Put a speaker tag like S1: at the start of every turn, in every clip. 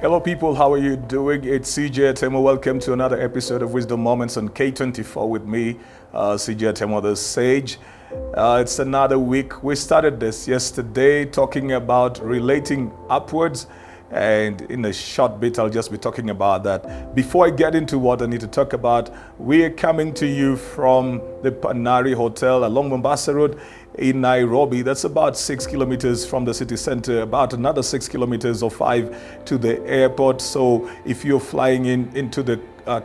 S1: Hello people, how are you doing? It's CJ Atemo. Welcome to another episode of Wisdom Moments on K24 with me, CJ Atemo the Sage. It's another week. We started this yesterday talking about relating upwards, and in a short bit I'll just be talking about that. Before I get into what I need to talk about, we are coming to you from the Panari Hotel along Mombasa Road in Nairobi. That's about 6 kilometers from the city center, about another 6 kilometers or 5 to the airport. So if you're flying into the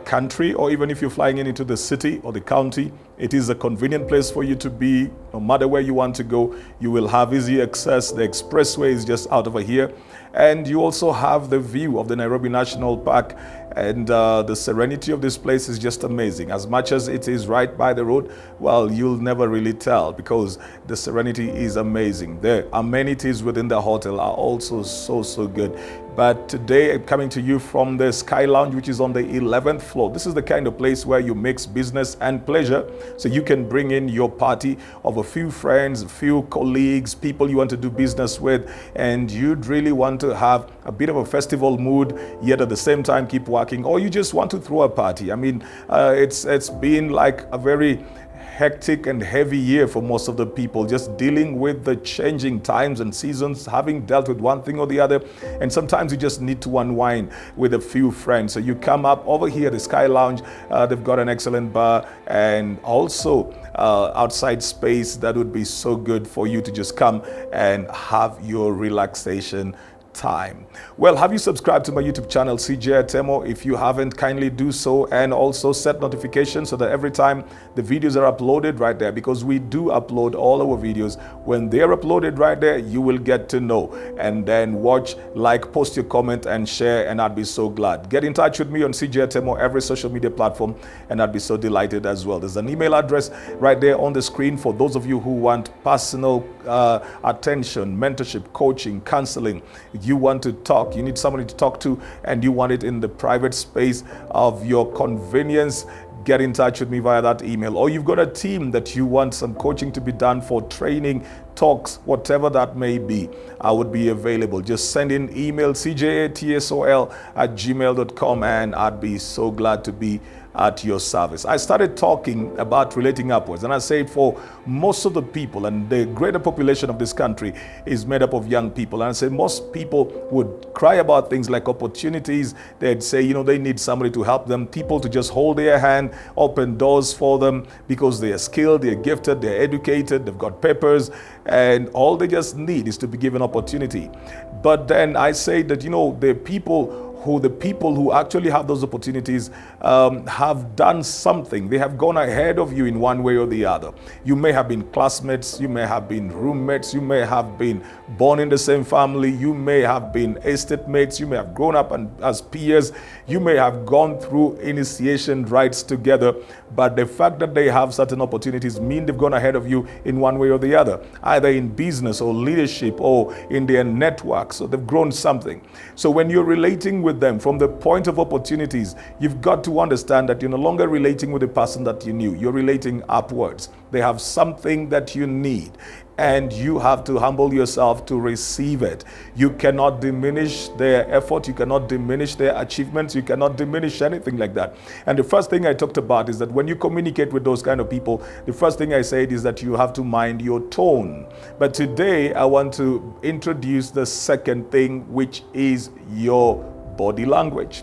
S1: country, or even if you're flying into the city or the county, it is a convenient place for you to be. No matter where you want to go, you will have easy access. The expressway is just out over here. And you also have the view of the Nairobi National Park, and the serenity of this place is just amazing. As much as it is right by the road, well, you'll never really tell because the serenity is amazing. The amenities within the hotel are also so good. But today I'm coming to you from the Sky Lounge, which is on the 11th floor. This is the kind of place where you mix business and pleasure. So you can bring in your party of a few friends, a few colleagues, people you want to do business with, and you'd really want to have a bit of a festival mood, yet at the same time keep working, or you just want to throw a party. I mean, it's been like a very hectic and heavy year for most of the people, just dealing with the changing times and seasons, having dealt with one thing or the other, and sometimes you just need to unwind with a few friends. So you come up over here, the Sky Lounge. They've got an excellent bar and also outside space that would be so good for you to just come and have your relaxation time. Well, have you subscribed to my YouTube channel, CJ Atemo? If you haven't, kindly do so, and also set notifications so that every time the videos are uploaded right there, because we do upload all our videos, when they're uploaded right there, you will get to know. And then watch, like, post your comment and share, and I'd be so glad. Get in touch with me on CJ Atemo, every social media platform, and I'd be so delighted as well. There's an email address right there on the screen for those of you who want personal attention, mentorship, coaching, counseling. You want to talk, you need somebody to talk to, and you want it in the private space of your convenience, get in touch with me via that email. Or you've got a team that you want some coaching to be done for, training, talks, whatever that may be, I would be available. Just send in email cjatsol@gmail.com, and I'd be so glad to be at your service. I started talking about relating upwards, and I said for most of the people, and the greater population of this country is made up of young people, and I said most people would cry about things like opportunities. They'd say, you know, they need somebody to help them, people to just hold their hand, open doors for them, because they are skilled, they're gifted, they're educated, they've got papers, and all they just need is to be given opportunity. But then I say that, you know, the people who actually have those opportunities have done something. They have gone ahead of you in one way or the other. You may have been classmates, you may have been roommates, you may have been born in the same family, you may have been estate mates, you may have grown up as peers, you may have gone through initiation rites together, but the fact that they have certain opportunities mean they've gone ahead of you in one way or the other, either in business or leadership or in their network. So they've grown something. So when you're relating with them from the point of opportunities, you've got to understand that you're no longer relating with the person that you knew. You're relating upwards. They have something that you need, and you have to humble yourself to receive it. You cannot diminish their effort. You cannot diminish their achievements. You cannot diminish anything like that. And the first thing I talked about is that when you communicate with those kind of people, the first thing I said is that you have to mind your tone. But today I want to introduce the second thing, which is your body language.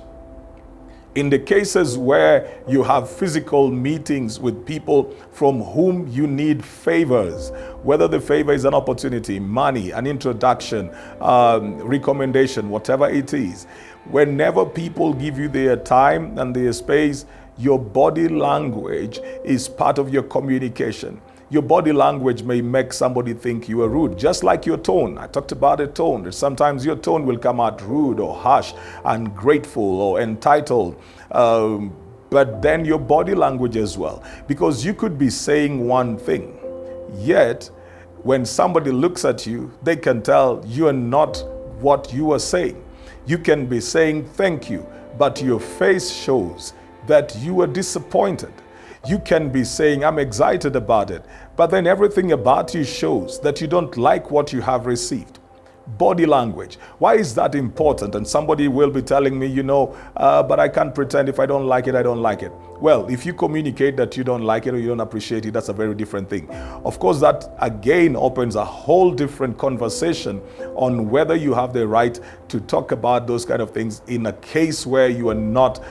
S1: In the cases where you have physical meetings with people from whom you need favors, whether the favor is an opportunity, money, an introduction, recommendation, whatever it is, whenever people give you their time and their space, your body language is part of your communication. Your body language may make somebody think you are rude, just like your tone. I talked about a tone. Sometimes your tone will come out rude or harsh, ungrateful or entitled. But then your body language as well, because you could be saying one thing, yet when somebody looks at you, they can tell you are not what you are saying. You can be saying thank you, but your face shows that you are disappointed. You can be saying, I'm excited about it, but then everything about you shows that you don't like what you have received. Body language. Why is that important? And somebody will be telling me, but I can't pretend. If I don't like it, I don't like it. Well, if you communicate that you don't like it or you don't appreciate it, that's a very different thing. Of course, that again opens a whole different conversation on whether you have the right to talk about those kind of things in a case where you are not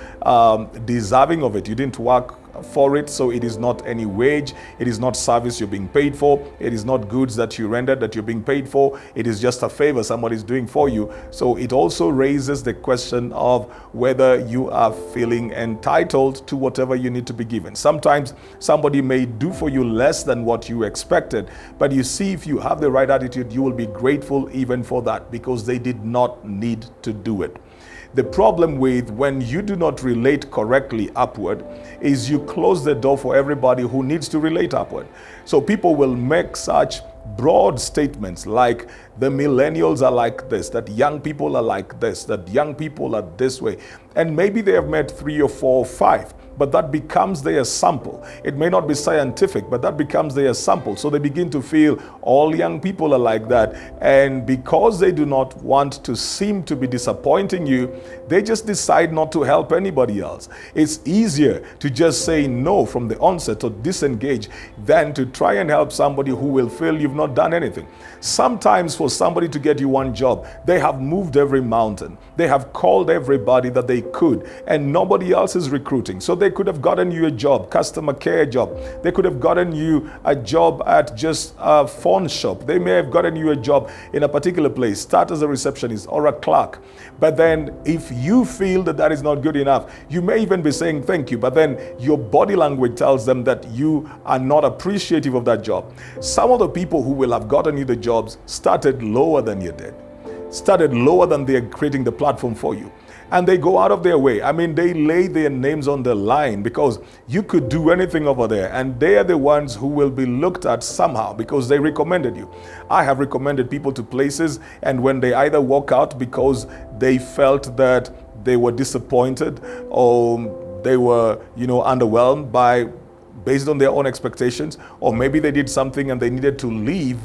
S1: deserving of it. You didn't work for it, so it is not any wage, it is not service you're being paid for, it is not goods that you rendered that you're being paid for, it is just a favor somebody's doing for you. So it also raises the question of whether you are feeling entitled to whatever you need to be given. Sometimes somebody may do for you less than what you expected, but you see, if you have the right attitude, you will be grateful even for that, because they did not need to do it. The problem with when you do not relate correctly upward is you close the door for everybody who needs to relate upward. So people will make such broad statements like the millennials are like this, that young people are like this, that young people are this way. And maybe they have met 3 or 4 or 5. But that becomes their sample. It may not be scientific, but that becomes their sample. So they begin to feel all young people are like that. And because they do not want to seem to be disappointing you, they just decide not to help anybody else. It's easier to just say no from the onset or disengage than to try and help somebody who will feel you've not done anything. Sometimes for somebody to get you one job, they have moved every mountain. They have called everybody that they could, and nobody else is recruiting. So they could have gotten you a job, customer care job. They could have gotten you a job at just a phone shop. They may have gotten you a job in a particular place, start as a receptionist or a clerk. But then if you feel that that is not good enough, you may even be saying thank you, but then your body language tells them that you are not appreciative of that job. Some of the people who will have gotten you the jobs started lower than you did, started lower than they're creating the platform for you. And they go out of their way. I mean, they lay their names on the line because you could do anything over there. And they are the ones who will be looked at somehow because they recommended you. I have recommended people to places, and when they either walk out because they felt that they were disappointed or they were, underwhelmed based on their own expectations, or maybe they did something and they needed to leave,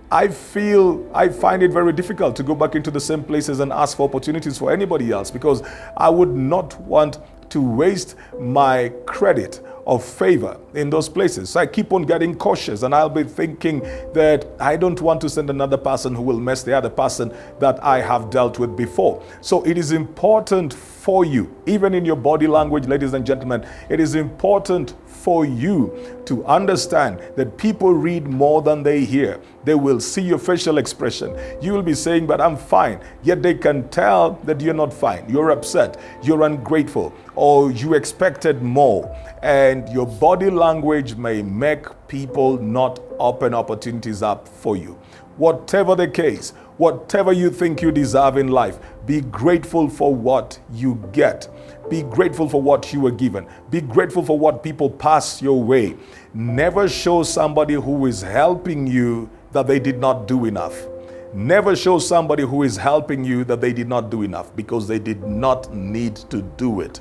S1: I find it very difficult to go back into the same places and ask for opportunities for anybody else, because I would not want to waste my credit of favor in those places. So I keep on getting cautious, and I'll be thinking that I don't want to send another person who will mess the other person that I have dealt with before. So it is important for you, even in your body language, ladies and gentlemen, it is important for you to understand that people read more than they hear. They will see your facial expression. You will be saying, but I'm fine. Yet they can tell that you're not fine. You're upset. You're ungrateful. Or you expected more. And your body language may make people not open opportunities up for you. Whatever the case, whatever you think you deserve in life, be grateful for what you get. Be grateful for what you were given. Be grateful for what people pass your way. Never show somebody who is helping you that they did not do enough. Never show somebody who is helping you that they did not do enough, because they did not need to do it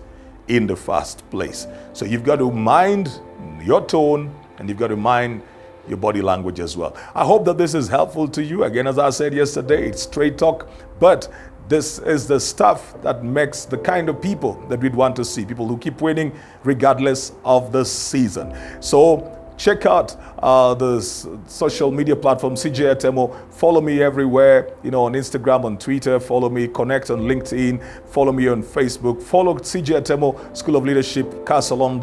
S1: in the first place. So you've got to mind your tone, and you've got to mind your body language as well. I hope that this is helpful to you. Again, as I said yesterday, it's straight talk, but this is the stuff that makes the kind of people that we'd want to see, people who keep winning regardless of the season. So check out the social media platform, CJ Atemo. Follow me everywhere, on Instagram, on Twitter. Follow me, connect on LinkedIn. Follow me on Facebook. Follow CJ Atemo, School of Leadership, Castle on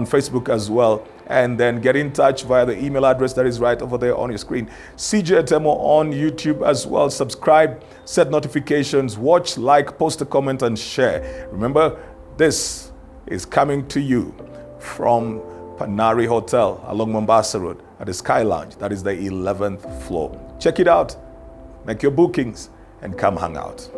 S1: Facebook as well. And then get in touch via the email address that is right over there on your screen. CJ Atemo on YouTube as well. Subscribe, set notifications, watch, like, post a comment, and share. Remember, this is coming to you from Panari Hotel along Mombasa Road at the Sky Lounge. That is the 11th floor. Check it out, make your bookings, and come hang out.